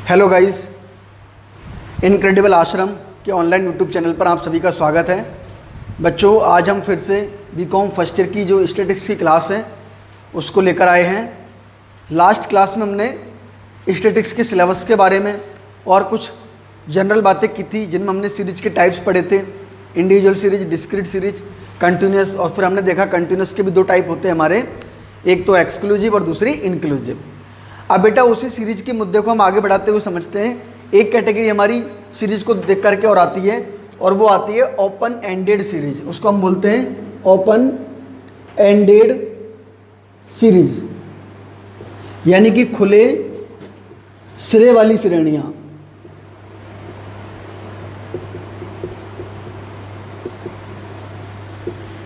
Hello guys, incredible आश्रम के online YouTube channel पर आप सभी का स्वागत है। बच्चों, आज हम फिर से बीकॉम फर्स्ट ईयर की जो स्टैटिस्टिक्स की क्लास है उसको लेकर आए हैं। लास्ट क्लास में हमने स्टैटिस्टिक्स के सिलेबस के बारे में और कुछ जनरल बातें की थी, जिनमें हमने सीरीज के टाइप्स पढ़े थे, individual series, discrete series, continuous, और फिर हमने देखा कंटिन्यूस के भी दो टाइप होते हैं हमारे, एक तो एक्सक्लूसिव और दूसरी इंक्लूसिव। अब बेटा उसी सीरीज के मुद्दे को हम आगे बढ़ाते हुए समझते हैं। एक कैटेगरी हमारी सीरीज को देख करके और आती है, और वो आती है ओपन एंडेड सीरीज। उसको हम बोलते हैं ओपन एंडेड सीरीज, यानी कि खुले सिरे वाली श्रेणियां।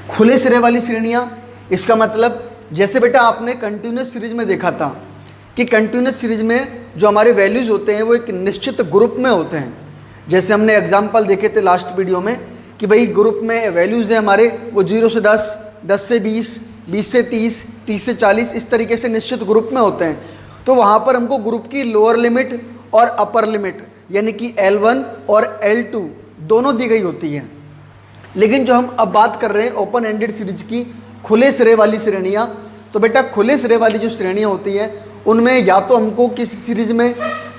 खुले सिरे वाली श्रेणियां, इसका मतलब जैसे बेटा आपने कंटिन्यूस सीरीज में देखा था कि कंटिन्यूस सीरीज में जो हमारे वैल्यूज़ होते हैं वो एक निश्चित ग्रुप में होते हैं। जैसे हमने एग्जांपल देखे थे लास्ट वीडियो में कि भाई ग्रुप में वैल्यूज़ हैं हमारे, वो 0 से 10, 10 से 20, 20 से 30, 30 से 40, इस तरीके से निश्चित ग्रुप में होते हैं। तो वहाँ पर हमको ग्रुप की लोअर लिमिट और अपर लिमिट यानी कि L1 और L2 दोनों दी गई होती है। लेकिन जो हम अब बात कर रहे हैं ओपन एंडेड सीरीज की, खुले सिरे वाली श्रेणियाँ, तो बेटा खुले सिरे वाली जो श्रेणियाँ होती हैं उनमें या तो हमको किसी सीरीज में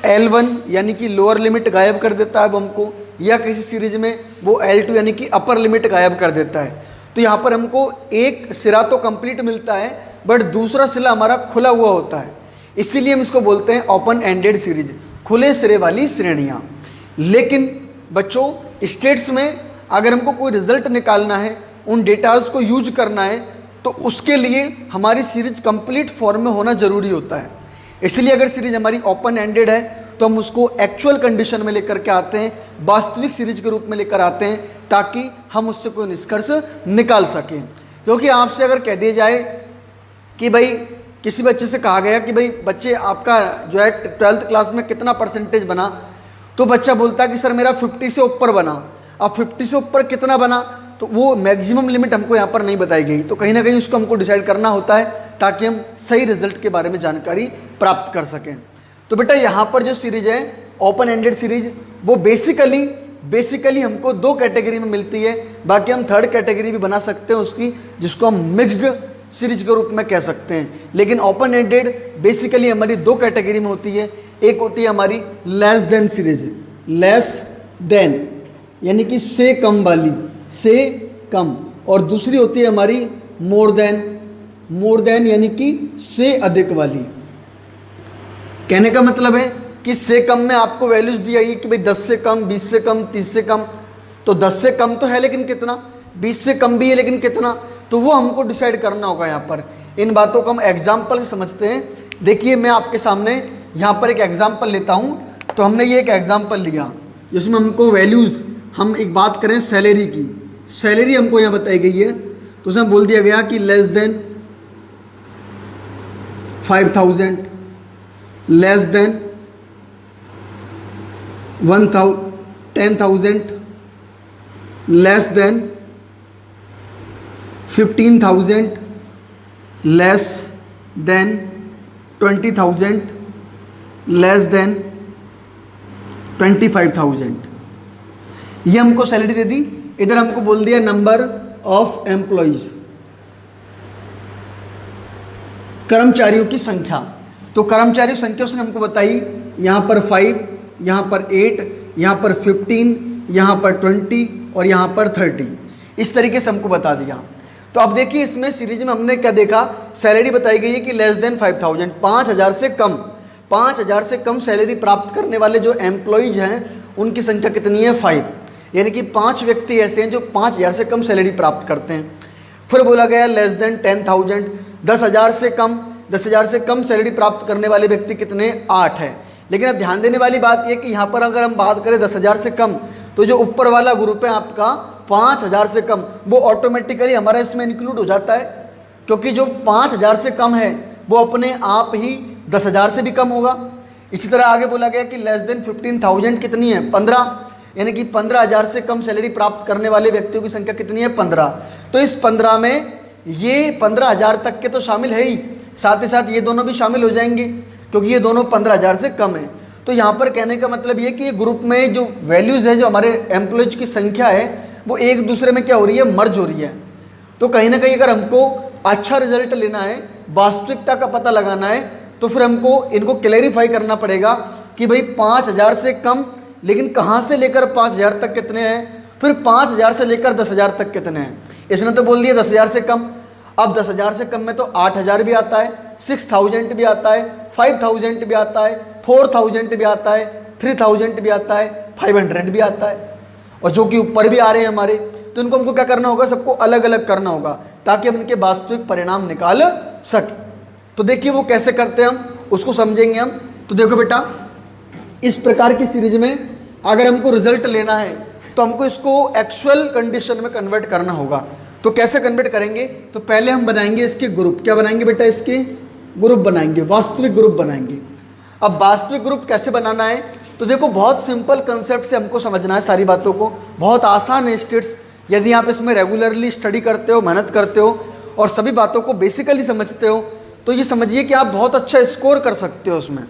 L1 यानी कि लोअर लिमिट गायब कर देता है वो हमको, या किसी सीरीज में वो L2 यानी कि अपर लिमिट गायब कर देता है। तो यहाँ पर हमको एक सिरा तो कंप्लीट मिलता है, बट दूसरा सिरा हमारा खुला हुआ होता है। इसीलिए हम इसको बोलते हैं ओपन एंडेड सीरीज, खुले सिरे वाली श्रेणियाँ। लेकिन बच्चों, स्टेट्स में अगर हमको कोई रिजल्ट निकालना है, उन डेटाज को यूज करना है, तो उसके लिए हमारी सीरीज कंप्लीट फॉर्म में होना ज़रूरी होता है। इसलिए अगर सीरीज हमारी ओपन एंडेड है तो हम उसको एक्चुअल कंडीशन में लेकर के आते हैं, वास्तविक सीरीज के रूप में लेकर आते हैं, ताकि हम उससे कोई निष्कर्ष निकाल सकें। क्योंकि आपसे अगर कह दिया जाए कि भाई किसी बच्चे से कहा गया कि भाई बच्चे आपका जो है 12th क्लास में कितना परसेंटेज बना, तो बच्चा बोलता है कि सर मेरा 50 से ऊपर बना। अब 50 से ऊपर कितना बना, तो वो मैक्सिमम लिमिट हमको यहाँ पर नहीं बताई गई। तो कहीं ना कहीं उसको हमको डिसाइड करना होता है ताकि हम सही रिजल्ट के बारे में जानकारी प्राप्त कर सकें। तो बेटा यहाँ पर जो सीरीज है ओपन एंडेड सीरीज, वो बेसिकली हमको दो कैटेगरी में मिलती है। बाकी हम थर्ड कैटेगरी भी बना सकते हैं उसकी, जिसको हम मिक्स्ड सीरीज के रूप में कह सकते हैं। लेकिन ओपन एंडेड बेसिकली हमारी दो कैटेगरी में होती है। एक होती है हमारी less than series, less than यानी कि से कम वाली, से कम, और दूसरी होती है हमारी मोर देन यानी कि से अधिक वाली। कहने का मतलब है कि से कम में आपको वैल्यूज दी आई कि भाई 10 से कम, 20 से कम, 30 से कम। तो 10 से कम तो है लेकिन कितना, 20 से कम भी है लेकिन कितना, तो वो हमको डिसाइड करना होगा। यहाँ पर इन बातों को हम एग्जाम्पल से समझते हैं। देखिए मैं आपके सामने यहाँ पर एक एग्जाम्पल लेता हूँ। तो हमने ये एक एग्जाम्पल लिया जिसमें हमको वैल्यूज़, हम एक बात करें सैलरी की, सैलरी हमको यहाँ बताई गई है। तो उसमें बोल दिया गया कि less than 5,000, less than 10,000, less than 15,000, less than 20,000, less than 25,000। ये हमको सैलरी दे दी। इधर हमको बोल दिया नंबर ऑफ एम्प्लॉइज, कर्मचारियों की संख्या। तो कर्मचारियों की संख्या उसने हमको बताई, यहाँ पर 5, यहाँ पर 8, यहाँ पर 15, यहाँ पर 20 और यहाँ पर 30। इस तरीके से हमको बता दिया। तो अब देखिए इसमें सीरीज में हमने क्या देखा, सैलरी बताई गई है कि लेस देन 5,000, 5,000 से कम, 5,000 से कम सैलरी प्राप्त करने वाले जो एम्प्लॉइज हैं उनकी संख्या कितनी है, 5। यानी कि 5 व्यक्ति ऐसे हैं जो 5,000 से कम सैलरी प्राप्त करते हैं। फिर बोला गया लेस देन 10,000, 10,000 से कम सैलरी प्राप्त करने वाले व्यक्ति कितने, 8 है। लेकिन अब ध्यान देने वाली बात यह कि यहाँ पर अगर हम बात करें 10,000 से कम, तो जो ऊपर वाला ग्रुप है आपका 5,000 से कम, वो ऑटोमेटिकली हमारा इसमें इंक्लूड हो जाता है, क्योंकि जो 5,000 से कम है वो अपने आप ही 10,000 से भी कम होगा। इसी तरह आगे बोला गया कि लेस देन 15,000 कितनी है, 15, यानी कि 15,000 से कम सैलरी प्राप्त करने वाले व्यक्तियों की संख्या कितनी है, 15। तो इस 15 में ये 15,000 तक के तो शामिल है ही, साथ ही साथ ये दोनों भी शामिल हो जाएंगे क्योंकि ये दोनों 15,000 से कम है। तो यहाँ पर कहने का मतलब ये कि ग्रुप में जो वैल्यूज़ है, जो हमारे एम्प्लॉयज की संख्या है, वो एक दूसरे में क्या हो रही है, मर्ज हो रही है। तो कहीं ना कहीं अगर हमको अच्छा रिजल्ट लेना है, वास्तविकता का पता लगाना है, तो फिर हमको इनको क्लेरिफाई करना पड़ेगा कि भाई 5,000 से कम, लेकिन कहाँ से लेकर 5,000 तक कितने हैं, फिर 5,000 से लेकर 10,000 तक कितने हैं। इसने तो बोल दिया 10,000 से कम। अब 10,000 से कम में तो 8,000 भी आता है, 6,000 भी आता है, 5,000 भी आता है, 4,000 भी आता है, 3,000 भी आता है, 500 भी आता है, और जो कि ऊपर भी आ रहे हैं हमारे। तो इनको हमको क्या करना होगा, सबको अलग अलग करना होगा ताकि हम इनके वास्तविक परिणाम निकाल सकें। तो देखिए वो कैसे करते हैं, हम उसको समझेंगे हम। तो देखो बेटा, इस प्रकार की सीरीज में अगर हमको रिजल्ट लेना है तो हमको इसको एक्चुअल कंडीशन में कन्वर्ट करना होगा। तो कैसे कन्वर्ट करेंगे, तो पहले हम बनाएंगे इसके ग्रुप। क्या बनाएंगे बेटा, इसके ग्रुप बनाएंगे, वास्तविक ग्रुप बनाएंगे। अब वास्तविक ग्रुप कैसे बनाना है, तो देखो बहुत सिंपल कंसेप्ट से हमको समझना है सारी बातों को, बहुत आसान है स्टेट्स। यदि आप इसमें रेगुलरली स्टडी करते हो, मेहनत करते हो और सभी बातों को बेसिकली समझते हो, तो ये समझिए कि आप बहुत अच्छा स्कोर कर सकते हो उसमें।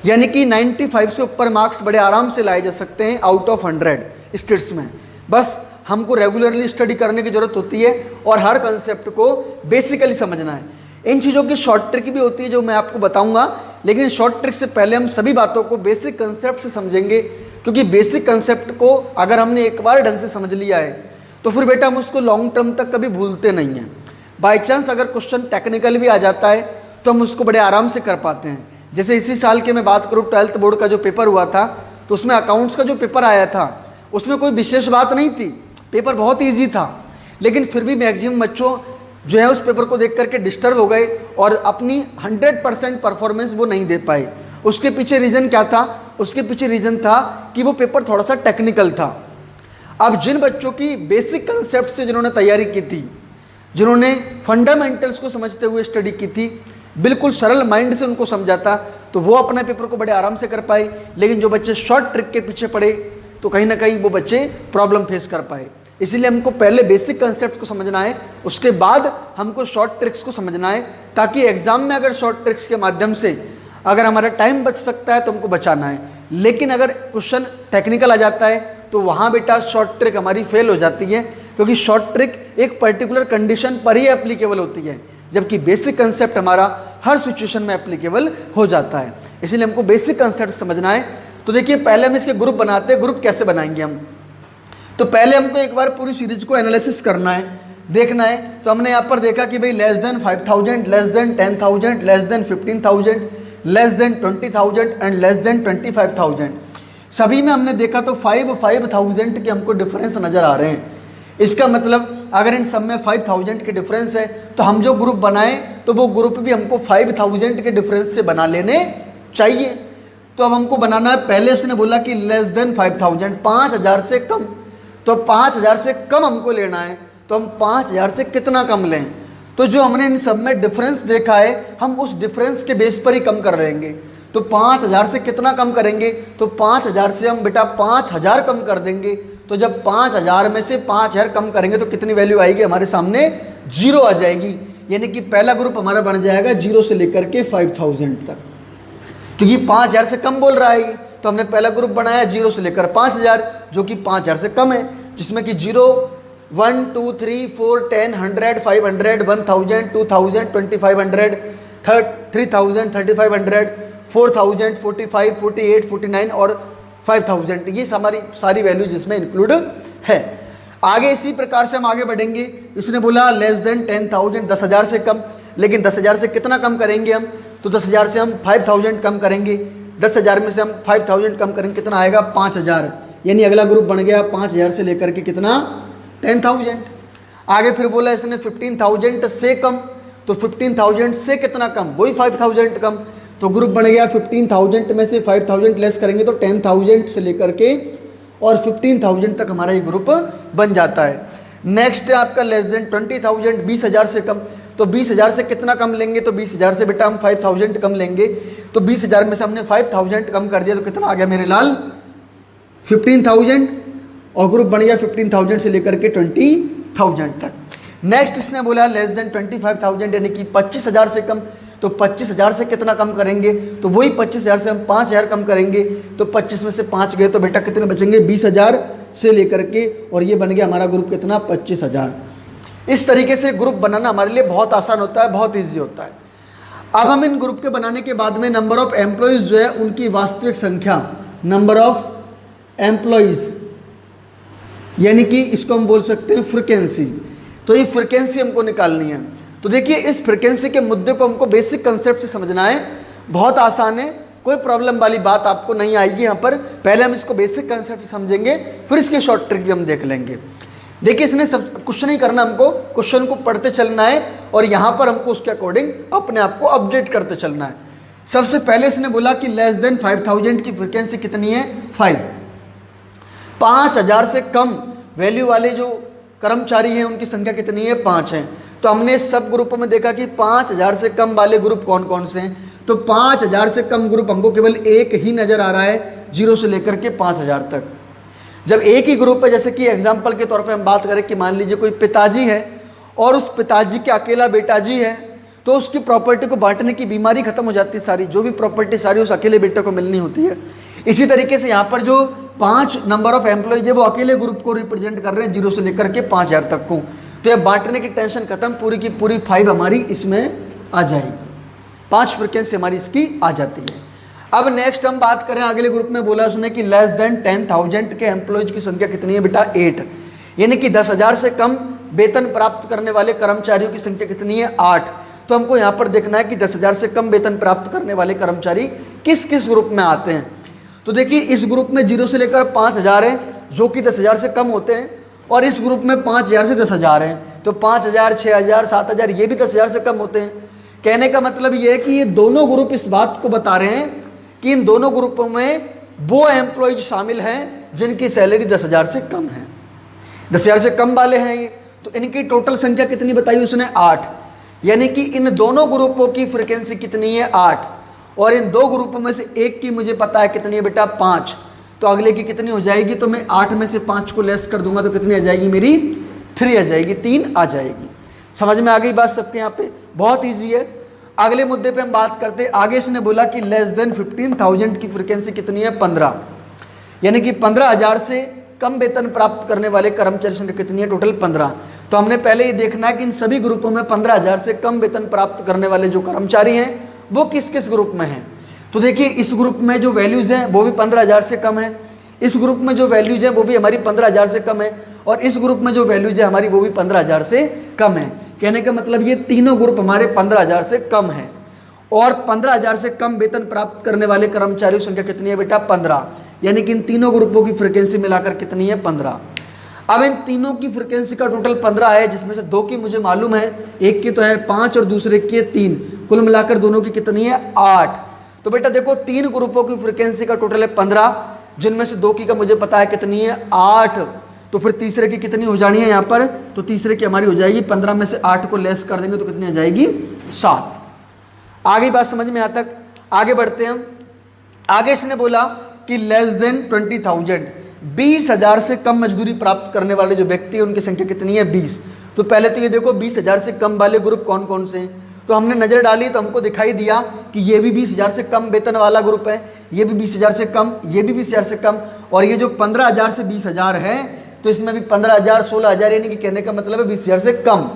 यानी कि 95 से ऊपर मार्क्स बड़े आराम से लाए जा सकते हैं आउट ऑफ 100 स्टेट्स में। बस हमको रेगुलरली स्टडी करने की ज़रूरत होती है और हर कंसेप्ट को बेसिकली समझना है। इन चीज़ों की शॉर्ट ट्रिक भी होती है जो मैं आपको बताऊंगा, लेकिन शॉर्ट ट्रिक से पहले हम सभी बातों को बेसिक कंसेप्ट से समझेंगे, क्योंकि बेसिक कंसेप्ट को अगर हमने एक बार ढंग से समझ लिया है तो फिर बेटा हम उसको लॉन्ग टर्म तक कभी भूलते नहीं हैं। बाई चांस अगर क्वेश्चन टेक्निकल भी आ जाता है तो हम उसको बड़े आराम से कर पाते हैं। जैसे इसी साल के मैं बात करूँ, 12th बोर्ड का जो पेपर हुआ था, तो उसमें अकाउंट्स का जो पेपर आया था उसमें कोई विशेष बात नहीं थी, पेपर बहुत ईजी था, लेकिन फिर भी मैक्सिमम बच्चों जो है उस पेपर को देख करके डिस्टर्ब हो गए और अपनी 100% परफॉर्मेंस वो नहीं दे पाए। उसके पीछे रीज़न क्या था, उसके पीछे रीज़न था कि वो पेपर थोड़ा सा टेक्निकल था। अब जिन बच्चों की बेसिक कंसेप्ट से जिन्होंने तैयारी की थी, जिन्होंने फंडामेंटल्स को समझते हुए स्टडी की थी, बिल्कुल सरल माइंड से उनको समझा था, तो वो अपने पेपर को बड़े आराम से कर पाए। लेकिन जो बच्चे शॉर्ट ट्रिक के पीछे पड़े तो कहीं ना कहीं वो बच्चे प्रॉब्लम फेस कर पाए। इसीलिए हमको पहले बेसिक कंसेप्ट को समझना है, उसके बाद हमको शॉर्ट ट्रिक्स को समझना है, ताकि एग्जाम में अगर शॉर्ट ट्रिक्स के माध्यम से अगर हमारा टाइम बच सकता है तो हमको बचाना है। लेकिन अगर क्वेश्चन टेक्निकल आ जाता है तो वहाँ बेटा शॉर्ट ट्रिक हमारी फेल हो जाती है, क्योंकि शॉर्ट ट्रिक एक पर्टिकुलर कंडीशन पर ही एप्लीकेबल होती है, जबकि बेसिक कंसेप्ट हमारा हर सिचुएशन में एप्लीकेबल हो जाता है। इसलिए हमको बेसिक कंसेप्ट समझना है। तो देखिए पहले हम इसके ग्रुप बनाते हैं। ग्रुप कैसे बनाएंगे हम, तो पहले हमको एक बार पूरी सीरीज को एनालिसिस करना है, देखना है। तो हमने यहाँ पर देखा कि भाई less than 5,000, less than 10,000, less than 15,000, less than 20,000 and less than 25,000, सभी में हमने देखा तो 5,000 के हमको डिफरेंस नज़र आ रहे हैं। इसका मतलब अगर इन सब में 5,000 के डिफरेंस है तो हम जो ग्रुप बनाएं तो वो ग्रुप भी हमको 5,000 के डिफरेंस से बना लेने चाहिए। तो अब हमको बनाना है, पहले उसने बोला कि लेस देन 5,000, 5,000 से कम, तो 5,000 से कम हमको लेना है। तो हम 5,000 से कितना कम लें, तो जो हमने इन सब में डिफरेंस देखा है हम उस डिफरेंस के बेस पर ही कम कर रहेंगे। तो 5,000 से कितना कम करेंगे, तो 5,000 से हम बेटा 5,000 कम कर देंगे। तो जब 5,000 में से 5,000 कम करेंगे तो कितनी वैल्यू आएगी हमारे सामने, 0 आ जाएगी। यानी कि पहला ग्रुप हमारा बन जाएगा 0 से लेकर के 5,000 तक, क्योंकि 5,000 से कम बोल रहा है। तो हमने पहला ग्रुप बनाया 0 से लेकर 5,000, जो कि 5,000 से कम है, जिसमें कि 0, 1, 2, 3, 4, 10, 100, 500, 1,000, 2,000, 2,500, 3,000, 3,500, 4,000, 45, 48, 49 और 5,000, ये हमारी सारी वैल्यू जिसमें इंक्लूड है। आगे इसी प्रकार से हम आगे बढ़ेंगे। इसने बोला लेस देन 10,000, 10,000 से कम, लेकिन 10,000 से कितना कम करेंगे हम, तो 10,000 से हम 5,000 कम करेंगे। 10,000 में से हम 5,000 कम करेंगे, कितना आएगा 5,000। यानी अगला ग्रुप बन गया 5,000 से लेकर के कितना 10,000। आगे फिर बोला इसने 15,000 से कम, तो 15,000 से कितना कम, वही 5,000 कम। तो ग्रुप बन गया 15,000 में से 5,000 लेस करेंगे तो 10,000 से लेकर के और 15,000 तक हमारा ये ग्रुप बन जाता है। नेक्स्ट है आपका लेस देन 20,000, 20,000 से कम। तो 20,000 से कितना कम लेंगे, तो 20,000 से बेटा हम 5,000 कम लेंगे। तो 20,000 में से हमने 5,000 कम कर दिया तो कितना आ गया मेरे लाल 15,000, और ग्रुप बन गया 15,000 से लेकर के 20,000 तक। नेक्स्ट इसने बोला लेस देन 25,000, यानी कि 25,000 से कम। तो 25,000 से कितना कम करेंगे, तो वही 25,000 से हम 5,000 कम करेंगे, तो 25 में से 5 गए तो बेटा कितने बचेंगे, 20,000 से लेकर के, और ये बन गया हमारा ग्रुप कितना, 25,000। इस तरीके से ग्रुप बनाना हमारे लिए बहुत आसान होता है, बहुत ईजी होता है। अब हम इन ग्रुप के बनाने के बाद में नंबर ऑफ एम्प्लॉयज़ जो है उनकी वास्तविक संख्या, नंबर ऑफ एम्प्लॉयज़, यानी कि इसको हम बोल सकते हैं फ्रीक्वेंसी। तो ये फ्रीक्वेंसी हमको निकालनी है। तो देखिए इस फ्रीक्वेंसी के मुद्दे को हमको बेसिक कंसेप्ट से समझना है, बहुत आसान है, कोई प्रॉब्लम वाली बात आपको नहीं आएगी यहाँ पर। पहले हम इसको बेसिक कंसेप्ट से समझेंगे, फिर इसके शॉर्ट ट्रिक भी हम देख लेंगे। देखिए इसने सब कुछ नहीं करना, हमको क्वेश्चन को पढ़ते चलना है और यहाँ पर हमको उसके अकॉर्डिंग अपने आप को अपडेट करते चलना है। सबसे पहले इसने बोला कि लेस देन 5,000 की फ्रीक्वेंसी कितनी है, 5। 5,000 से कम वैल्यू वाले जो कर्मचारी हैं उनकी संख्या कितनी है, 5 है। तो हमने सब ग्रुपों में देखा कि 5,000 से कम वाले ग्रुप कौन कौन से हैं, तो 5,000 से कम ग्रुप हमको केवल एक ही नज़र आ रहा है, 0 से लेकर के 5,000 तक। जब एक ही ग्रुप है, जैसे कि एग्जाम्पल के तौर पे हम बात करें कि मान लीजिए कोई पिताजी है और उस पिताजी के अकेला बेटाजी है, तो उसकी प्रॉपर्टी को बांटने की बीमारी खत्म हो जाती है, सारी जो भी प्रॉपर्टी सारी उस अकेले बेटे को मिलनी होती है। इसी तरीके से यहाँ पर जो 5 नंबर ऑफ एम्प्लॉयज है वो अकेले ग्रुप को रिप्रेजेंट कर रहे हैं, 0 से लेकर के 5,000 तक को। तो ये बांटने की टेंशन खत्म, पूरी की पूरी 5 हमारी इसमें आ जाएगी, 5 फ्रीक्वेंसी हमारी इसकी आ जाती है। अब नेक्स्ट हम बात करें, अगले ग्रुप में बोला उसने कि लेस देन 10,000 के एम्प्लॉयज की संख्या कितनी है बेटा, 8, यानी कि 10,000 से कम वेतन प्राप्त करने वाले कर्मचारियों की संख्या कितनी है, 8। तो हमको यहाँ पर देखना है कि 10,000 से कम वेतन प्राप्त करने वाले कर्मचारी किस किस ग्रुप में आते हैं। तो देखिए इस ग्रुप में 0 से लेकर 5,000 है जो कि 10,000 से कम होते हैं, और इस ग्रुप में 5,000 से 10,000 हैं, तो 5,000, 6,000, 7,000 ये भी 10,000 से कम होते हैं। कहने का मतलब ये है कि ये दोनों ग्रुप इस बात को बता रहे हैं कि इन दोनों ग्रुपों में वो एम्प्लॉयज शामिल हैं जिनकी सैलरी 10,000 से कम है, 10,000 से कम वाले हैं ये। तो इनकी टोटल संख्या कितनी बताई उसने, 8, यानी कि इन दोनों ग्रुपों की फ्रीक्वेंसी कितनी है, 8, और इन दो ग्रुपों में से एक की मुझे पता है कितनी है बेटा, 5। तो अगले की कितनी हो जाएगी, तो मैं 8 में से 5 को लेस कर दूंगा तो कितनी आ जाएगी मेरी, 3 आ जाएगी, 3 आ जाएगी। समझ में आ गई बात सबके यहाँ पे, बहुत ईजी है। अगले मुद्दे पे हम बात करते हैं। आगे इसने बोला कि लेस देन 15,000 की फ्रीक्वेंसी कितनी है, 15, यानी कि 15,000 से कम वेतन प्राप्त करने वाले कर्मचारी संख्या कितनी है, टोटल 15। तो हमने पहले ये देखना है कि इन सभी ग्रुपों में 15,000 से कम वेतन प्राप्त करने वाले जो कर्मचारी हैं वो किस किस ग्रुप में हैं। तो देखिए इस ग्रुप में जो वैल्यूज़ हैं वो भी 15,000 से कम है, इस ग्रुप में जो वैल्यूज़ हैं वो भी हमारी 15,000 से कम है, और इस ग्रुप में जो वैल्यूज़ है हमारी वो भी 15,000 से कम है। कहने का मतलब ये तीनों ग्रुप हमारे 15,000 से कम हैं, और 15,000 से कम वेतन प्राप्त करने वाले कर्मचारियों की संख्या कितनी है बेटा, 15, यानी कि इन तीनों ग्रुपों की फ्रीक्वेंसी मिलाकर कितनी है, 15। अब इन तीनों की फ्रीक्वेंसी का टोटल 15 है, जिसमें से 2 की मुझे मालूम है, एक की तो है 5 और दूसरे की है 3, कुल मिलाकर दोनों की कितनी है, 8। तो बेटा देखो 3 ग्रुपों की फ्रीक्वेंसी का टोटल है 15, जिनमें से 2 की का मुझे पता है कितनी है, 8। तो फिर तीसरे की कितनी हो जानी है यहाँ पर, तो तीसरे की हमारी हो जाएगी 15 में से 8 को लेस कर देंगे तो कितनी आ जाएगी, 7। आगे बात समझ में आता तक, आगे बढ़ते हैं हम। आगे इसने बोला कि लेस देन 20,000, 20,000 से कम मजदूरी प्राप्त करने वाले जो व्यक्ति हैं उनकी संख्या कितनी है, 20। तो पहले तो ये देखो 20,000 से कम वाले ग्रुप कौन कौन से हैं, तो हमने नज़र डाली तो हमको दिखाई दिया कि ये भी 20,000 से कम वेतन वाला ग्रुप है, ये भी 20,000 से कम, ये भी 20,000 से कम, और ये जो 15,000 से 20,000 है तो इसमें भी 15,000, 16,000, यानी कि कहने का मतलब है 20,000 से कम।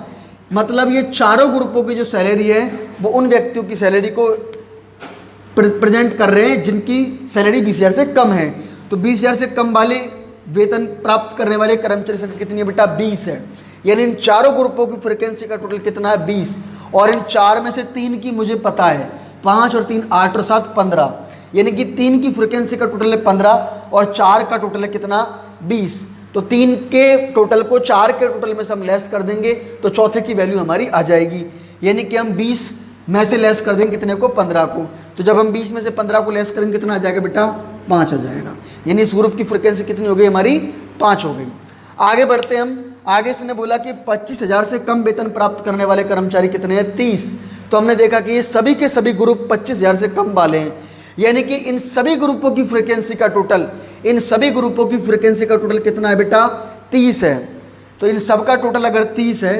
मतलब ये चारों ग्रुपों की जो सैलरी है वो उन व्यक्तियों की सैलरी को प्रेजेंट कर रहे हैं जिनकी सैलरी 20,000 से कम है। तो 20,000 से कम वाले वेतन प्राप्त करने वाले कर्मचारी संख्या कितनी है बेटा, 20 है। यानी इन चारों ग्रुपों की फ्रीक्वेंसी का टोटल कितना है, 20, और इन 4 में से 3 की मुझे पता है, 5 और 3 8 और 7 15, यानी कि 3 की फ्रीक्वेंसी का टोटल है 15 और 4 का टोटल है कितना, 20। तो 3 के टोटल को 4 के टोटल में से हम लेस कर देंगे तो चौथे की वैल्यू हमारी आ जाएगी, यानी कि हम 20 में से लेस कर देंगे कितने को, 15 को। तो जब हम 20 में से 15 को लेस करेंगे कितना आ जाएगा बेटा, 5 आ जाएगा। यानी इस ग्रुप की फ्रीक्वेंसी कितनी हो गई हमारी, 5 हो गई। आगे बढ़ते हैं हम। आगे इसने बोला कि 25,000 से कम वेतन प्राप्त करने वाले कर्मचारी कितने हैं, 30। तो हमने देखा कि ये सभी के सभी ग्रुप 25,000 से कम वाले हैं, यानी कि इन सभी ग्रुपों की फ्रीक्वेंसी का टोटल, इन सभी ग्रुपों की फ्रीक्वेंसी का टोटल कितना है बेटा, 30 है। तो इन सब का टोटल अगर 30 है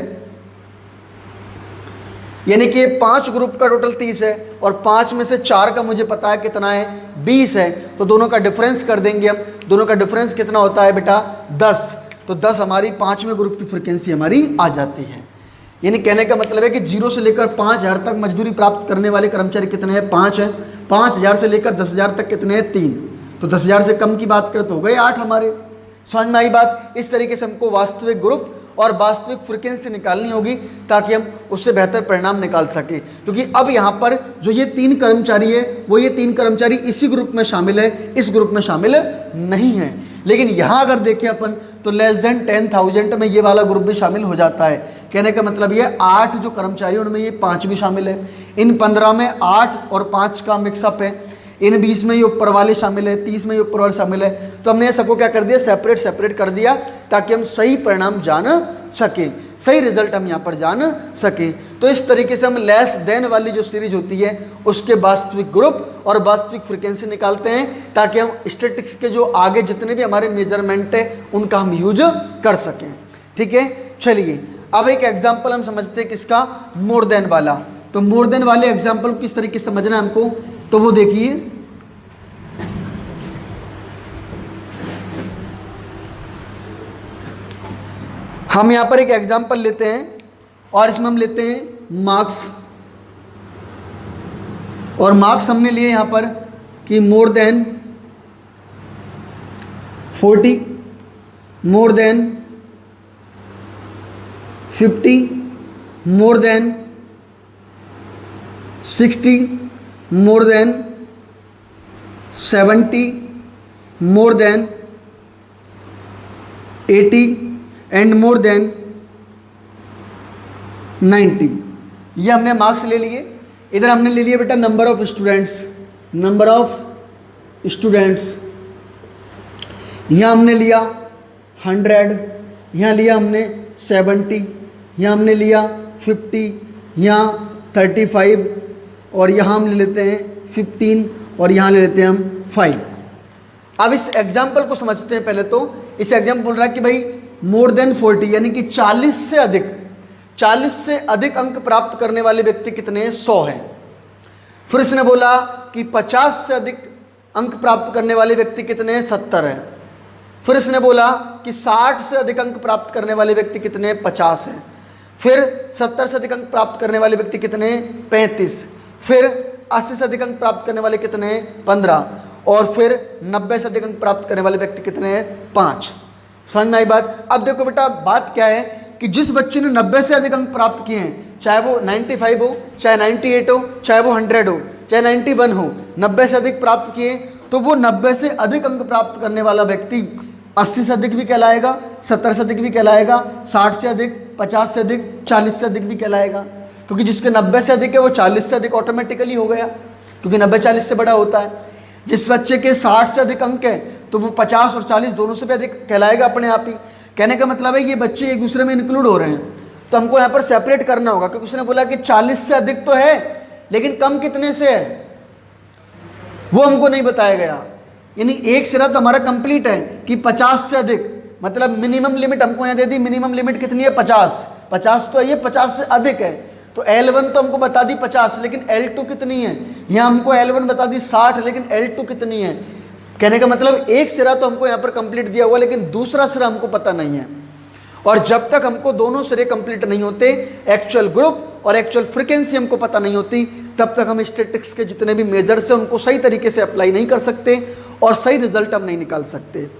यानी कि ये 5 ग्रुप का टोटल 30 है और 5 में से 4 का मुझे पता है कितना है, 20 है। तो दोनों का डिफरेंस कर देंगे हम, दोनों का डिफरेंस कितना होता है बेटा 10। तो 10 हमारी 5वें ग्रुप की फ्रिक्वेंसी हमारी आ जाती है। यानी कहने का मतलब है कि 0 से लेकर 5000 तक मजदूरी प्राप्त करने वाले कर्मचारी कितने हैं, 5 हैं। 5000 से लेकर 10,000 तक कितने हैं, 3। तो 10,000 से कम की बात करें तो हो गए 8 हमारे। समझ में आई बात। इस तरीके से हमको वास्तविक ग्रुप और वास्तविक फ्रिक्वेंसी निकालनी होगी ताकि हम उससे बेहतर परिणाम निकाल सकें। क्योंकि अब यहाँ पर जो ये 3 कर्मचारी है वो ये 3 कर्मचारी इसी ग्रुप में शामिल है, इस ग्रुप में शामिल नहीं है। लेकिन यहाँ अगर देखें अपन तो लेस देन 10,000 में ये वाला ग्रुप भी शामिल हो जाता है। कहने का मतलब ये 8 जो कर्मचारी उनमें ये 5 भी शामिल है। इन 15 में 8 और 5 का मिक्सअप है। इन 20 में ये ऊपर वाले शामिल है, 30 में ये ऊपर वाले शामिल है। तो हमने ये सबको क्या कर दिया, सेपरेट कर दिया ताकि हम सही परिणाम जान सकें, सही रिजल्ट हम यहाँ पर जान सकें। तो इस तरीके से हम लेस देन वाली जो सीरीज होती है उसके वास्तविक ग्रुप और वास्तविक फ्रिक्वेंसी निकालते हैं ताकि हम स्टैटिस्टिक्स के जो आगे जितने भी हमारे मेजरमेंट है उनका हम यूज कर सकें। ठीक है, चलिए अब एक एग्जाम्पल हम समझते हैं किसका, मोर देन वाला। तो मोर देन वाले एग्जाम्पल को किस तरीके से समझना है हमको, तो वो देखिए। हम यहां पर एक एग्जाम्पल लेते हैं और इसमें हम लेते हैं मार्क्स। और मार्क्स हमने लिए यहां पर कि more than 40, more than 50, more than 60, more than 70, more than 80 and more than 90। ये हमने मार्क्स ले लिए। इधर हमने ले लिए बेटा number of students, number of students. यहाँ हमने लिया 100, यहाँ लिया हमने 70, यहाँ हमने लिया 50, यहाँ 35 और यहाँ हम ले लेते हैं 15 और यहाँ ले लेते हैं हम 5। अब इस एग्जाम्पल को समझते हैं। पहले तो इस एग्जाम्पल बोल रहा है कि भाई मोर देन 40 यानी कि 40 से अधिक अंक प्राप्त करने वाले व्यक्ति कितने हैं, 100 हैं। फिर इसने बोला कि 50 से अधिक अंक प्राप्त करने वाले व्यक्ति कितने हैं, 70 हैं। फिर इसने बोला कि 60 से अधिक अंक प्राप्त करने वाले व्यक्ति कितने हैं, 50 हैं। फिर 70 से अधिक अंक प्राप्त करने वाले व्यक्ति कितने हैं, 35। फिर 80 से अधिक अंक प्राप्त करने वाले कितने हैं, 15। और फिर 90 से अधिक अंक प्राप्त करने वाले व्यक्ति कितने हैं, 5। समझ में आई बात। अब देखो बेटा बात क्या है कि जिस बच्चे ने 90 से अधिक अंक प्राप्त किए हैं, चाहे वो 95 हो, चाहे 98 हो, चाहे वो 100 हो, चाहे 91 हो, 90 से अधिक प्राप्त किए तो वो 90 से अधिक अंक प्राप्त करने वाला व्यक्ति 80 से अधिक भी कहलाएगा, 70 से अधिक भी कहलाएगा, 60 से अधिक, 50 से अधिक, 40 से अधिक भी कहलाएगा। क्योंकि जिसके 90 से अधिक है वो 40 से अधिक ऑटोमेटिकली हो गया, क्योंकि 90 40 से बड़ा होता है। जिस बच्चे के 60 से अधिक अंक है तो वो 50 और 40 दोनों से भी अधिक कहलाएगा अपने आप ही। कहने का मतलब है ये बच्चे एक दूसरे में इंक्लूड हो रहे हैं, तो हमको यहाँ पर सेपरेट करना होगा। क्योंकि उसने बोला कि 40 से अधिक तो है लेकिन कम कितने से है वो हमको नहीं बताया गया। यानी एक सिरा तो हमारा कंप्लीट है कि 50 से अधिक, मतलब मिनिमम लिमिट हमको यहाँ दे दी। मिनिमम लिमिट कितनी है, 50 तो है, ये 50 से अधिक है। तो L1 तो हमको बता दी 50, लेकिन L2 कितनी है, यहाँ हमको L1 बता दी 60, लेकिन L2 कितनी है। कहने का मतलब एक सिरा तो हमको यहाँ पर कंप्लीट दिया हुआ, लेकिन दूसरा सिरा हमको पता नहीं है। और जब तक हमको दोनों सिरे कंप्लीट नहीं होते, एक्चुअल ग्रुप और एक्चुअल फ्रीक्वेंसी हमको पता नहीं होती, तब तक हम स्टैटिस्टिक्स के जितने भी मेजर्स हैं उनको सही तरीके से अप्लाई नहीं कर सकते और सही रिजल्ट हम नहीं निकाल सकते।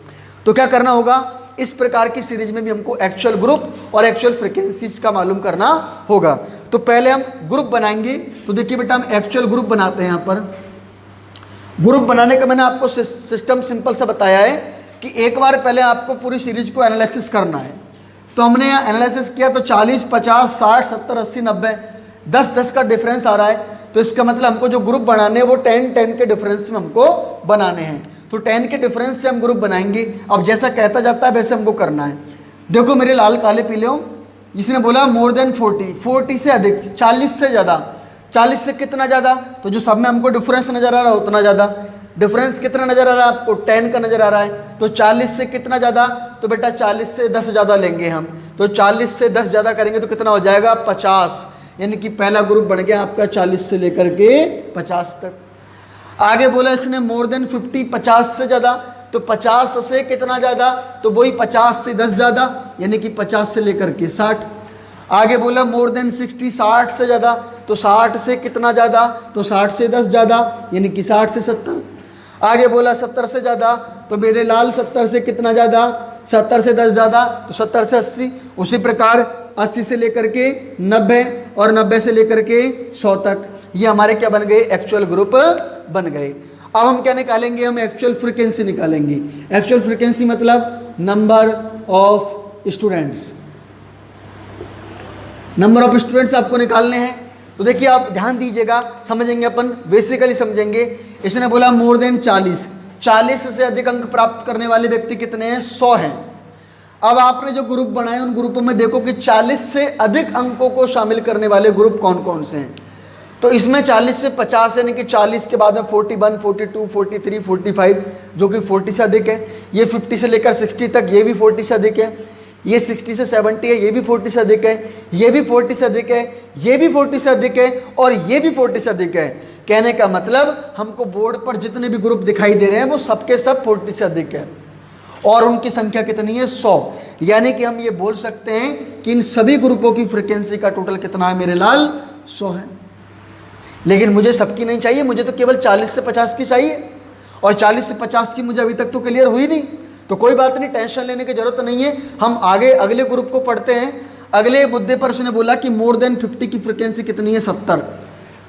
तो क्या करना होगा, इस प्रकार की सीरीज में भी हमको एक्चुअल ग्रुप और एक्चुअल फ्रीक्वेंसीज का मालूम करना होगा। तो पहले हम ग्रुप बनाएंगे। तो देखिए बेटा हम एक्चुअल ग्रुप बनाते हैं। यहाँ पर ग्रुप बनाने का मैंने आपको सिस्टम सिंपल सा बताया है कि एक बार पहले आपको पूरी सीरीज को एनालिसिस करना है। तो हमने यहाँ एनालिसिस किया तो 40, 50, 60, 70, 80, 90, 10 का डिफरेंस आ रहा है। तो इसका मतलब हमको जो ग्रुप बनाने हैं वो 10 के डिफरेंस में हमको बनाने हैं। तो 10 के डिफरेंस से हम ग्रुप बनाएंगे। अब जैसा कहता जाता है वैसे हमको करना है। देखो मेरे लाल काले पीले हो, इसने बोला मोर देन 40 से अधिक, 40 से ज़्यादा। 40 से कितना ज़्यादा, तो जो सब में हमको डिफरेंस नज़र आ रहा है उतना ज़्यादा। डिफरेंस कितना नज़र आ रहा है आपको, 10 का नज़र आ रहा है। तो 40 से कितना ज़्यादा, तो बेटा 40 से 10 ज़्यादा लेंगे हम। तो 40 से 10 ज़्यादा करेंगे तो कितना हो जाएगा, 50। यानी कि पहला ग्रुप बढ़ गया आपका 40 से लेकर के 50 तक। आगे बोला इसने मोर देन 50, 50 से ज़्यादा, तो 50 से कितना ज़्यादा, तो वही 50 से 10 ज़्यादा, यानी कि 50 से लेकर के 60। आगे बोला मोर देन 60, 60 से ज़्यादा, तो 60 से कितना ज़्यादा, तो 60 से 10 ज़्यादा, यानी कि 60 से 70। आगे बोला 70 से ज़्यादा, तो मेरे लाल 70 से कितना ज़्यादा, 70 से 10 ज़्यादा, तो 70 से 80। उसी प्रकार 80 से लेकर के 90 और 90 से लेकर के 100 तक, ये हमारे क्या बन गए, एक्चुअल ग्रुप बन गए। अब हम क्या निकालेंगे, हम एक्चुअल फ्रीक्वेंसी निकालेंगे। एक्चुअल फ्रीक्वेंसी मतलब number of students, number of students आपको निकालने हैं। तो देखिए आप ध्यान दीजिएगा, समझेंगे अपन, बेसिकली समझेंगे। इसने बोला मोर देन 40, 40 से अधिक अंक प्राप्त करने वाले व्यक्ति कितने हैं, 100 हैं। अब आपने जो ग्रुप बनाए उन ग्रुपों में देखो कि 40 से अधिक अंकों को शामिल करने वाले ग्रुप कौन कौन से हैं। तो इसमें 40 से 50 यानी कि 40 के बाद में 41, 42, 43, 45 जो कि 40 से अधिक है। ये 50 से लेकर 60 तक, ये भी 40 से अधिक है। ये 60 से 70 है, ये भी 40 से अधिक है। ये भी 40 से अधिक है, ये भी 40 से अधिक है, और ये भी 40 से अधिक है। कहने का मतलब हमको बोर्ड पर जितने भी ग्रुप दिखाई दे रहे हैं वो सबके सब 40 से अधिक है, और उनकी संख्या कितनी है, 100। यानी कि हम ये बोल सकते हैं कि इन सभी ग्रुपों की फ्रीक्वेंसी का टोटल कितना है मेरे लाल, 100 है। लेकिन मुझे सबकी नहीं चाहिए, मुझे तो केवल 40 से 50 की चाहिए, और 40 से 50 की मुझे अभी तक तो क्लियर हुई नहीं। तो कोई बात नहीं, टेंशन लेने की जरूरत नहीं है। हम आगे अगले ग्रुप को पढ़ते हैं। अगले मुद्दे पर उसने बोला कि मोर देन 50 की फ्रीक्वेंसी कितनी है, 70।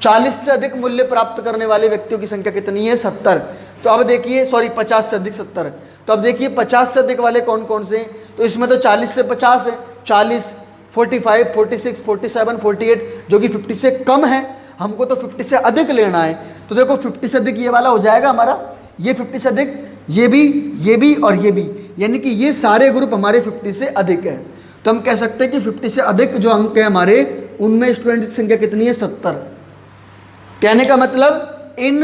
40 से अधिक मूल्य प्राप्त करने वाले व्यक्तियों की संख्या कितनी है, 70। तो अब देखिए, सॉरी 50 से अधिक 70। तो अब देखिए 50 से अधिक वाले कौन कौन से हैं। तो इसमें तो 40 से 50 है, 40, 45, 46, 47, 48 जो कि 50 से कम है। हमको तो 50 से अधिक लेना है। तो देखो 50 से अधिक ये वाला हो जाएगा हमारा, ये 50 से अधिक, ये भी और ये भी, यानी कि ये सारे ग्रुप हमारे 50 से अधिक है। तो हम कह सकते हैं कि 50 से अधिक जो अंक है हमारे, उनमें स्टूडेंट की संख्या कितनी है, 70। कहने का मतलब इन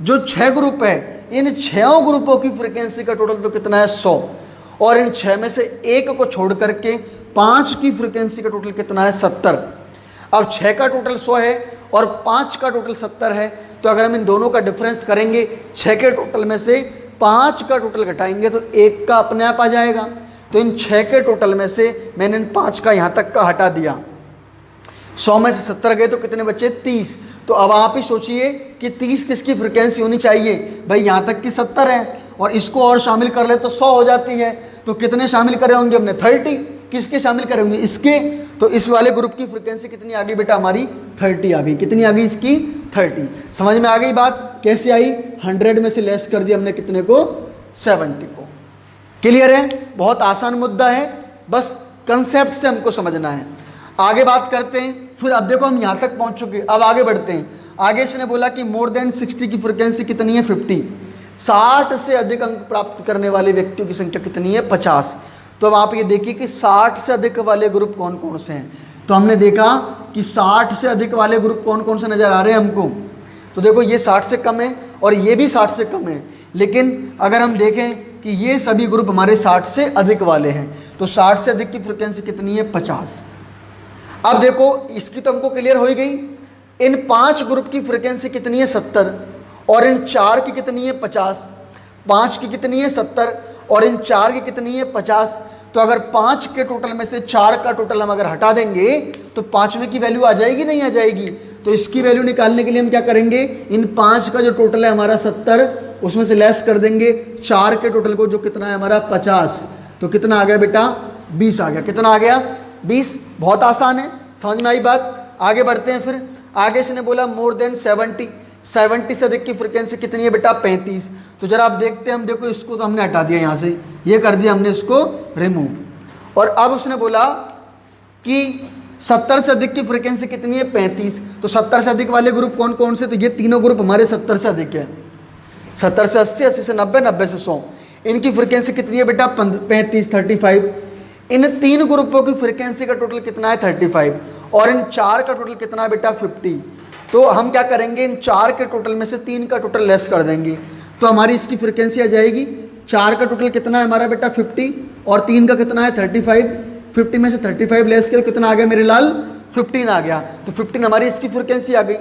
जो 6 ग्रुप है, इन 6 ग्रुपों की फ्रीक्वेंसी का टोटल तो कितना है, 100। और इन 6 में से एक को छोड़ करके 5 की फ्रीक्वेंसी का टोटल कितना है, 70। अब 6 का टोटल 100 है और 5 का टोटल 70 है। तो अगर हम इन दोनों का डिफरेंस करेंगे, 6 के टोटल में से 5 का टोटल घटाएंगे तो 1 का अपने आप आ जाएगा। तो इन 6 के टोटल में से मैंने इन 5 का यहाँ तक का हटा दिया। 100 में से 70 गए तो कितने बचे, 30। तो अब आप ही सोचिए कि 30 किसकी फ्रीक्वेंसी होनी चाहिए भाई, यहाँ तक की 70 है और इसको और शामिल कर ले तो 100 हो जाती है। तो कितने शामिल करे होंगे हमने, 30। किसके शामिल करे होंगे, इसके। तो इस वाले ग्रुप की फ्रीक्वेंसी कितनी आ गई बेटा हमारी, 30 आ गई। कितनी आ गई इसकी, 30। समझ में आ गई बात कैसे आई, 100 में से लेस कर दिया हमने कितने को, 70 को। क्लियर है, बहुत आसान मुद्दा है, बस कंसेप्ट से हमको समझना है। आगे बात करते हैं। फिर अब देखो हम यहाँ तक पहुँच चुके, अब आगे बढ़ते हैं। आगे इसने बोला कि मोर देन 60 की फ्रीक्वेंसी कितनी है, 50। 60 से अधिक अंक प्राप्त करने वाले व्यक्तियों की संख्या कितनी है, 50। तो अब आप ये देखिए कि 60 से अधिक वाले ग्रुप कौन कौन से हैं। तो हमने देखा कि 60 से अधिक वाले ग्रुप कौन कौन से नज़र आ रहे हैं हमको। तो देखो ये 60 से कम है और ये भी 60 से कम है। लेकिन अगर हम देखें कि ये सभी ग्रुप हमारे 60 से अधिक वाले हैं, तो 60 से अधिक की फ्रीक्वेंसी कितनी है, 50। अब देखो इसकी तो हमको क्लियर हो ही गई। इन 5 ग्रुप की फ्रीक्वेंसी कितनी है, 70। और इन 4 की कितनी है, 50। 5 की कितनी है, 70 और इन 4 की कितनी है, 50। तो अगर 5 के टोटल में से 4 का टोटल हम अगर हटा देंगे तो 5वें की वैल्यू आ जाएगी, नहीं आ जाएगी। तो इसकी वैल्यू निकालने के लिए हम क्या करेंगे, इन 5 का जो टोटल है हमारा 70, उसमें से लेस कर देंगे 4 के टोटल को जो कितना है हमारा 50। तो कितना आ गया बेटा, 20 आ गया। कितना आ गया, 20। बहुत आसान है, समझ में आई बात। आगे बढ़ते हैं। फिर आगे इसने बोला मोर देन 70। 70 से अधिक की फ्रीक्वेंसी कितनी है बेटा, 35। तो जरा आप देखते हैं, हम देखो इसको तो हमने हटा दिया, यहाँ से ये कर दिया हमने इसको रिमूव। और अब उसने बोला कि 70 से अधिक की फ्रीक्वेंसी कितनी है, 35। तो 70 से अधिक वाले ग्रुप कौन कौन से, तो ये तीनों ग्रुप हमारे 70 से अधिक है। 70 से 80, 80 से 90, 90 से 100। इनकी फ्रीक्वेंसी कितनी है बेटा, 35, 35। इन 3 ग्रुपों की फ्रीक्वेंसी का टोटल कितना है, 35। और इन 4 का टोटल कितना है बेटा, 50। तो हम क्या करेंगे, इन 4 के टोटल में से 3 का टोटल लेस कर देंगे, तो हमारी इसकी फ्रीक्वेंसी आ जाएगी। 4 का टोटल कितना है हमारा बेटा, 50। और 3 का कितना है, 35। 50 में से 35 लेस कर कितना आ गया मेरे लाल, 15 आ गया, तो 15 हमारी इसकी फ्रिक्वेंसी आ गई।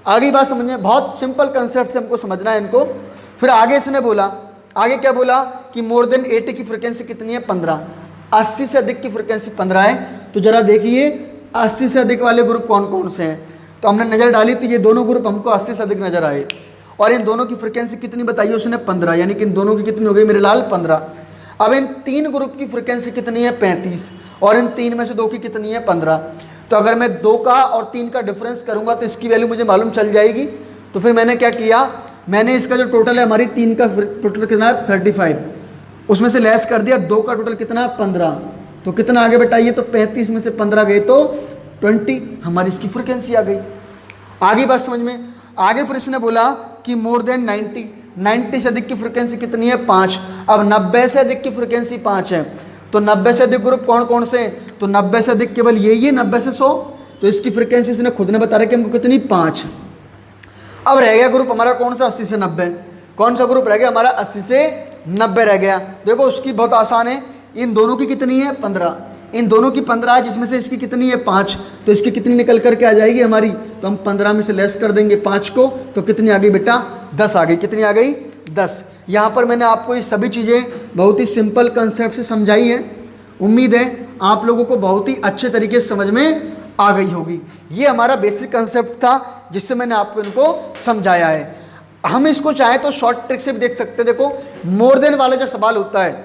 आगे बात समझ में, बहुत सिंपल कंसेप्ट से हमको समझना है इनको। फिर आगे इसने बोला, आगे क्या बोला कि मोर देन 80 की फ्रिक्वेंसी कितनी है, 15। 80 से अधिक की फ्रिक्वेंसी 15 है। तो जरा देखिए 80 से अधिक वाले ग्रुप कौन कौन से हैं। तो हमने नज़र डाली तो ये दोनों ग्रुप हमको 80 से अधिक नजर आए, और इन दोनों की फ्रिक्वेंसी कितनी बताई उसने, 15, यानी कि इन दोनों की कितनी हो गई मेरे लाल, 15। अब इन 3 ग्रुप की फ्रिक्वेंसी कितनी है, 35, और इन 3 में से 2 की कितनी है, 15। तो अगर मैं 2 का और 3 का डिफरेंस करूंगा तो इसकी वैल्यू मुझे मालूम चल जाएगी। तो फिर मैंने क्या किया, मैंने इसका जो टोटल है, हमारी 3 का टोटल कितना है 35, उसमें से लेस कर दिया, 2 का टोटल कितना है 15। तो कितना आगे बताइए, तो 35 में से 15 गए तो 20, हमारी इसकी फ्रिक्वेंसी आ गई। आगे बात समझ में। आगे फिर इसने बोला कि मोर देन 90 से अधिक की फ्रिक्वेंसी कितनी है, 5। अब 90 से अधिक की फ्रिक्वेंसी 5 है, तो 90 से अधिक ग्रुप कौन कौन से हैं, तो 90 से अधिक केवल ये 90 से 100, तो इसकी फ्रिक्वेंसी इसने खुद ने बता रहा कि हमको कितनी, 5। अब रह गया ग्रुप हमारा कौन सा, 80 से 90। कौन सा ग्रुप रह गया हमारा, 80 से 90 रह गया। देखो उसकी बहुत आसान है, इन दोनों की कितनी है, 15, इन दोनों की 15 है, जिसमें से इसकी कितनी है, 5। तो इसकी कितनी निकल करके आ जाएगी हमारी, तो हम 15 में से लेस कर देंगे 5 को, तो कितनी आ गई बेटा, 10 आ गई। कितनी आ गई, 10। यहाँ पर मैंने आपको ये सभी चीज़ें बहुत ही सिंपल कंसेप्ट से समझाई है। उम्मीद है आप लोगों को बहुत ही अच्छे तरीके से समझ में आ गई होगी। ये हमारा बेसिक कंसेप्ट था जिससे मैंने आपको इनको समझाया है। हम इसको चाहे तो शॉर्ट ट्रिक से भी देख सकते हैं। देखो मोर देन वाला जब सवाल होता है,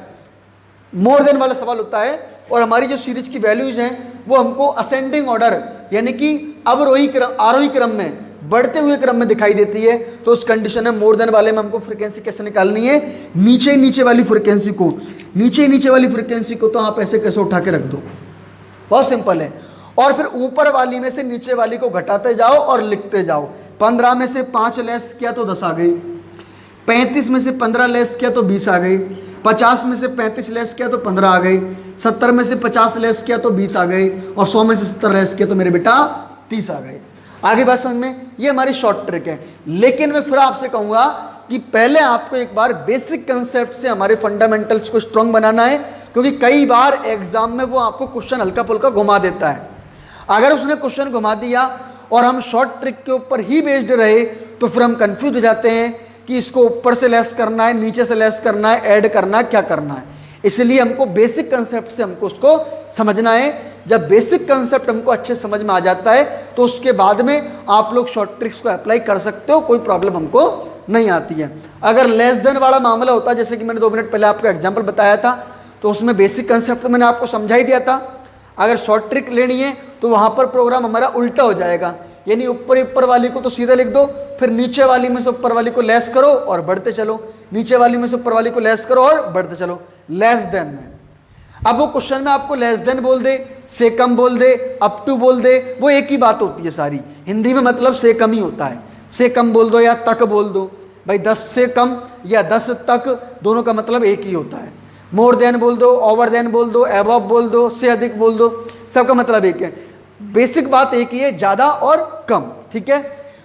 मोर देन वाला सवाल होता है, और हमारी जो सीरीज की वैल्यूज हैं वो हमको असेंडिंग ऑर्डर यानी कि अवरोही क्रम, आरोही क्रम में, बढ़ते हुए क्रम में दिखाई देती है, तो उस कंडीशन में मोर देन वाले में हमको फ्रीक्वेंसी कैसे निकालनी है, नीचे वाली फ्रीक्वेंसी को, नीचे वाली फ्रीक्वेंसी को तो आप ऐसे कैसे उठा के रख दो, बहुत सिंपल है। और फिर ऊपर वाली में से नीचे वाली को घटाते जाओ और लिखते जाओ। 15 में से 5 लेस किया तो 10 आ गई, 35 में से 15 लेस किया तो 20 आ गई, 50 में से 35 लेस किया तो 15 आ गई, 70 में से 50 लेस किया तो 20 आ गई, और 100 में से 70 लेस किया तो मेरे बेटा 30 आ गए। आगे बात समझ में, ये हमारी शॉर्ट ट्रिक है। लेकिन मैं फिर आपसे कहूंगा कि पहले आपको एक बार बेसिक कंसेप्ट से हमारे फंडामेंटल्स को स्ट्रॉन्ग बनाना है, क्योंकि कई बार एग्जाम में वो आपको क्वेश्चन हल्का फुल्का घुमा देता है। अगर उसने क्वेश्चन घुमा दिया और हम शॉर्ट ट्रिक के ऊपर ही बेस्ड रहे तो फिर हम कंफ्यूज हो जाते हैं कि इसको ऊपर से लेस करना है, नीचे से लेस करना है, ऐड करना है, क्या करना है। इसलिए हमको बेसिक कंसेप्ट से हमको उसको समझना है। जब बेसिक कंसेप्ट हमको अच्छे समझ में आ जाता है तो उसके बाद में आप लोग शॉर्ट ट्रिक्स को अप्लाई कर सकते हो, कोई प्रॉब्लम हमको नहीं आती है। अगर लेस देन वाला मामला होता, जैसे कि मैंने 2 मिनट पहले आपको एग्जाम्पल बताया था, तो उसमें बेसिक कंसेप्ट मैंने आपको समझा ही दिया था। अगर शॉर्ट ट्रिक लेनी है तो वहाँ पर प्रोग्राम हमारा उल्टा हो जाएगा, यानी ऊपर वाली को तो सीधा लिख दो, फिर नीचे वाली में से ऊपर वाली को लेस करो और बढ़ते चलो, नीचे वाली में से ऊपर वाली को लेस करो और बढ़ते चलो, लेस देन में। अब वो क्वेश्चन में आपको लेस देन बोल दे, से कम बोल दे, अप टू बोल दे, वो एक ही बात होती है सारी। हिंदी में मतलब से कम ही होता है, से कम बोल दो या तक बोल दो, भाई 10 से कम या 10 तक, दोनों का मतलब एक ही होता है। मोर देन बोल दो, ओवर देन बोल दो, एबव बोल दो, से अधिक बोल दो, सबका मतलब एक है। बेसिक बात एक ही है, ज़्यादा और कम, ठीक है।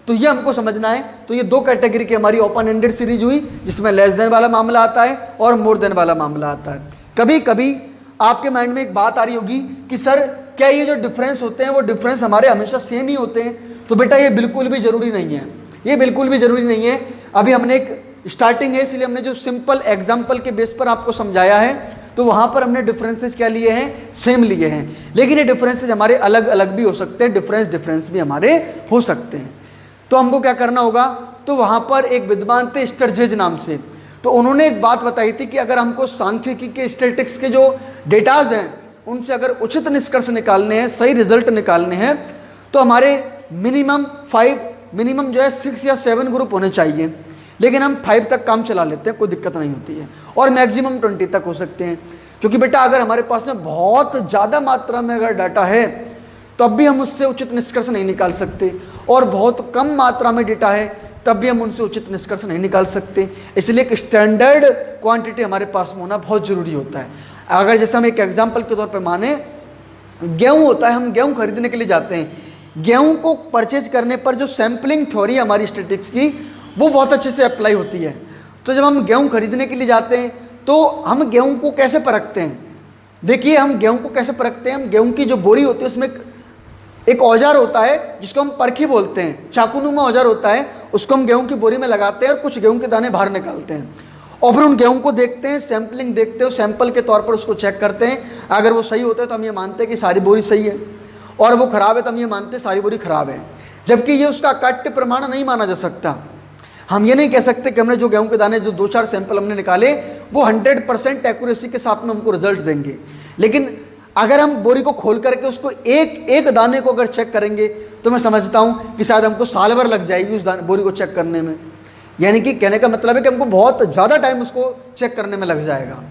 तो ये हमको समझना है। तो ये 2 कैटेगरी की हमारी ओपन एंडेड सीरीज हुई, जिसमें लेस देन वाला मामला आता है और मोर देन वाला मामला आता है। कभी कभी आपके माइंड में एक बात आ रही होगी कि सर क्या ये जो डिफरेंस होते हैं वो डिफरेंस हमारे हमेशा सेम ही होते हैं? तो बेटा ये बिल्कुल भी ज़रूरी नहीं है, ये बिल्कुल भी ज़रूरी नहीं है। अभी हमने एक स्टार्टिंग है, इसलिए हमने जो सिंपल एग्जाम्पल के बेस पर आपको समझाया है, तो वहाँ पर हमने डिफरेंसेस क्या लिए हैं, सेम लिए हैं। लेकिन ये डिफरेंसेस हमारे अलग अलग भी हो सकते हैं, डिफरेंस भी हमारे हो सकते हैं। तो हमको क्या करना होगा, तो वहाँ पर एक विद्वान थे स्टर्जेज नाम से, तो उन्होंने एक बात बताई थी कि अगर हमको सांख्यिकी के स्टैटिस्टिक्स के जो डेटाज हैं उनसे अगर उचित निष्कर्ष निकालने हैं, सही रिजल्ट निकालने हैं, तो हमारे मिनिमम जो है 6 या 7 ग्रुप होने चाहिए। लेकिन हम 5 तक काम चला लेते हैं, कोई दिक्कत नहीं होती है, और मैक्सिमम 20 तक हो सकते हैं। क्योंकि बेटा अगर हमारे पास में बहुत ज़्यादा मात्रा में अगर डाटा है तब भी हम उससे उचित निष्कर्ष नहीं निकाल सकते, और बहुत कम मात्रा में डेटा है तब भी हम उनसे उचित निष्कर्ष नहीं निकाल सकते। इसलिए एक स्टैंडर्ड क्वांटिटी हमारे पास में होना बहुत ज़रूरी होता है। अगर जैसे हम एक एग्जाम्पल के तौर पर माने, गेहूँ होता है, हम गेहूँ खरीदने के लिए जाते हैं, गेहूँ को परचेज करने पर जो सैम्पलिंग थ्योरी हमारी स्टैटिस्टिक्स की वो बहुत अच्छे से अप्लाई होती है। तो जब हम गेहूँ खरीदने के लिए जाते हैं तो हम गेहूँ को कैसे परखते हैं? देखिए हम गेहूँ को कैसे परखते हैं, हम गेहूँ की जो बोरी होती है उसमें एक औजार होता है जिसको हम परखी बोलते हैं, चाकूनुमा औजार होता है, उसको हम गेहूं की बोरी में लगाते हैं और कुछ गेहूं के दाने बाहर निकालते हैं और फिर उन गेहूं को देखते हैं, सैंपलिंग देखते हो, सैंपल के तौर पर उसको चेक करते हैं। अगर वो सही होता है तो हम ये मानते हैं कि सारी बोरी सही है, और वो खराब है तो हम ये मानते हैं सारी बोरी खराब है। जबकि ये उसका अकाट्य प्रमाण नहीं माना जा सकता। हम ये नहीं कह सकते कि हमने जो गेहूं के दाने जो 2-4 सैंपल हमने निकाले वो 100% एक्यूरेसी के साथ में हमको रिजल्ट देंगे। लेकिन अगर हम बोरी को खोल करके उसको एक एक दाने को अगर चेक करेंगे तो मैं समझता हूँ कि शायद हमको साल भर लग जाएगी उस बोरी को चेक करने में। यानी कि कहने का मतलब है कि हमको बहुत ज़्यादा टाइम उसको चेक करने में लग जाएगा।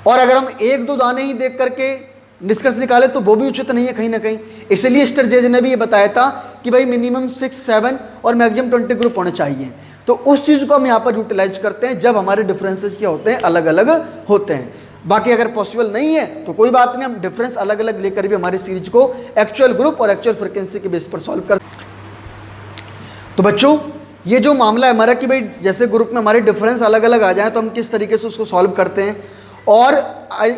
और अगर हम 1-2 दाने ही देख करके निष्कर्ष निकाले तो वो भी उचित नहीं है कहीं ना कहीं। इसलिए स्टरजेज ने भी ये बताया था कि भाई मिनिमम 6-7 और मैक्सिमम 20 ग्रुप होने चाहिए। तो उस चीज़ को हम यहाँ पर यूटिलाइज करते हैं जब हमारे डिफरेंसेस क्या होते हैं, अलग अलग होते हैं। बाकी अगर पॉसिबल नहीं है तो कोई बात नहीं, हम डिफरेंस अलग अलग लेकर भी हमारी सीरीज को एक्चुअल ग्रुप और एक्चुअल फ्रीक्वेंसी के बेस पर सॉल्व कर। तो बच्चों ये जो मामला है हमारा कि भाई जैसे ग्रुप में हमारे डिफरेंस अलग अलग आ जाए तो हम किस तरीके से उसको सॉल्व करते हैं, और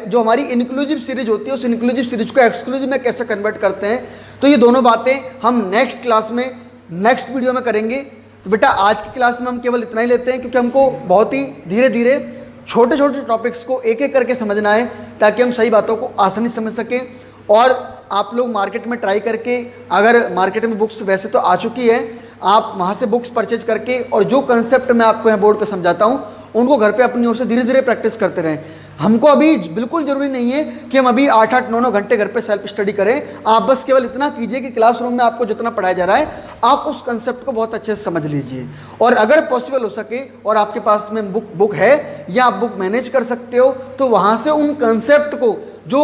जो हमारी इंक्लूसिव सीरीज होती है उस इंक्लूसिव सीरीज को एक्सक्लूसिव में कैसे कन्वर्ट करते हैं, तो ये दोनों बातें हम नेक्स्ट क्लास में, नेक्स्ट वीडियो में करेंगे। तो बेटा आज की क्लास में हम केवल इतना ही लेते हैं, क्योंकि हमको बहुत ही धीरे धीरे छोटे छोटे टॉपिक्स को एक एक करके समझना है ताकि हम सही बातों को आसानी से समझ सकें। और आप लोग मार्केट में ट्राई करके, अगर मार्केट में बुक्स वैसे तो आ चुकी है, आप वहाँ से बुक्स परचेज करके और जो कंसेप्ट मैं आपको यहाँ बोर्ड पे समझाता हूँ उनको घर पे अपनी ओर से धीरे धीरे प्रैक्टिस करते रहें। हमको अभी बिल्कुल ज़रूरी नहीं है कि हम अभी 8-8, 9-9 घंटे घर पे सेल्फ स्टडी करें। आप बस केवल इतना कीजिए कि क्लासरूम में आपको जितना पढ़ाया जा रहा है आप उस कंसेप्ट को बहुत अच्छे से समझ लीजिए। और अगर पॉसिबल हो सके और आपके पास में बुक है या आप बुक मैनेज कर सकते हो तो वहाँ से उन कंसेप्ट को जो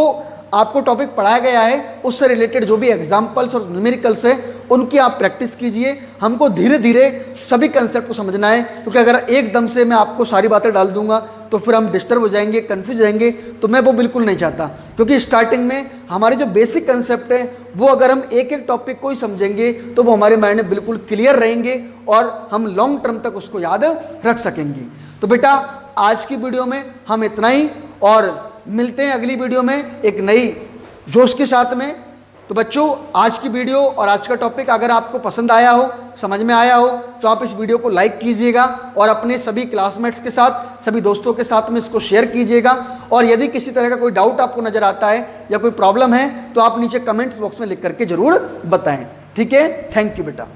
आपको टॉपिक पढ़ाया गया है उससे रिलेटेड जो भी एग्जाम्पल्स और न्यूमेरिकल्स है उनकी आप प्रैक्टिस कीजिए। हमको धीरे धीरे सभी कंसेप्ट को समझना है, क्योंकि अगर एकदम से मैं आपको सारी बातें डाल दूंगा तो फिर हम डिस्टर्ब हो जाएंगे, कंफ्यूज हो जाएंगे, तो मैं वो बिल्कुल नहीं चाहता। क्योंकि स्टार्टिंग में हमारे जो बेसिक कंसेप्ट है वो अगर हम एक एक टॉपिक को ही समझेंगे तो वो हमारे माइंड में बिल्कुल क्लियर रहेंगे और हम लॉन्ग टर्म तक उसको याद रख सकेंगे। तो बेटा आज की वीडियो में हम इतना ही, और मिलते हैं अगली वीडियो में एक नई जोश के साथ में। तो बच्चों आज की वीडियो और आज का टॉपिक अगर आपको पसंद आया हो, समझ में आया हो, तो आप इस वीडियो को लाइक कीजिएगा और अपने सभी क्लासमेट्स के साथ, सभी दोस्तों के साथ में इसको शेयर कीजिएगा। और यदि किसी तरह का कोई डाउट आपको नज़र आता है या कोई प्रॉब्लम है तो आप नीचे कमेंट्स बॉक्स में लिख करके ज़रूर बताएं। ठीक है, थैंक यू बेटा।